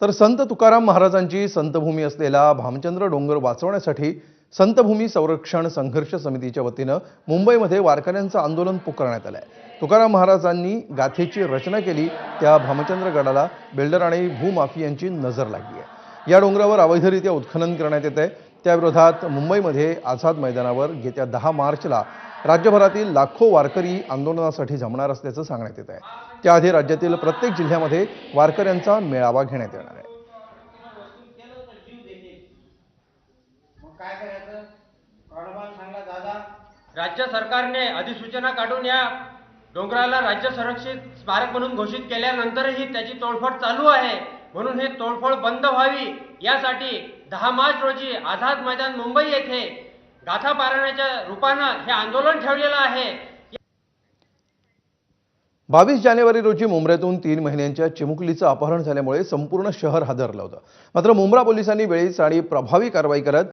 तर संत तुकाराम महाराजांची संतभूमी असलेला भामचंद्र डोंगर वाचवण्यासाठी संतभूमी संरक्षण संघर्ष समितीच्या वतीनं मुंबईमध्ये वारकऱ्यांचं आंदोलन पुकारण्यात आलं आहे। तुकाराम महाराजांनी गाथेची रचना केली त्या भामचंद्र गडाला बिल्डर आणि भूमाफियांची नजर लागली आहे। या डोंगरावर अवैधरित्या उत्खनन करण्यात येत आहे। त्याविरोधात मुंबईमध्ये आझाद मैदानावर येत्या 10 मार्चला राज्यभरातील लाखो वारकरी आंदोलनासाठी जमणार असल्याचं सांगण्यात येत आहे। त्याआधी राज्यातील प्रत्येक जिल्ह्यामध्ये वारकऱ्यांचा मेळावा घेण्यात येणार आहे। राज्य सरकारने अधिसूचना काढून या डोंगराला राज्य संरक्षित स्मारक म्हणून घोषित केल्यानंतरही त्याची तोडफोड चालू आहे। म्हणून हे तोडफोड बंद व्हावी यासाठी 10 मार्च रोजी आझाद मैदान मुंबई येथे गाथा पारायणाच्या रूपानं हे आंदोलन ठेवलेलं आहे। 22 जानेवारी रोजी मुंब्र्यातून 3 महिन्यांच्या चिमुकलीचं अपहरण झाल्यामुळे संपूर्ण शहर हादरलं होतं। मात्र मुंब्रा पोलिसांनी वेळीच आणि प्रभावी कारवाई करत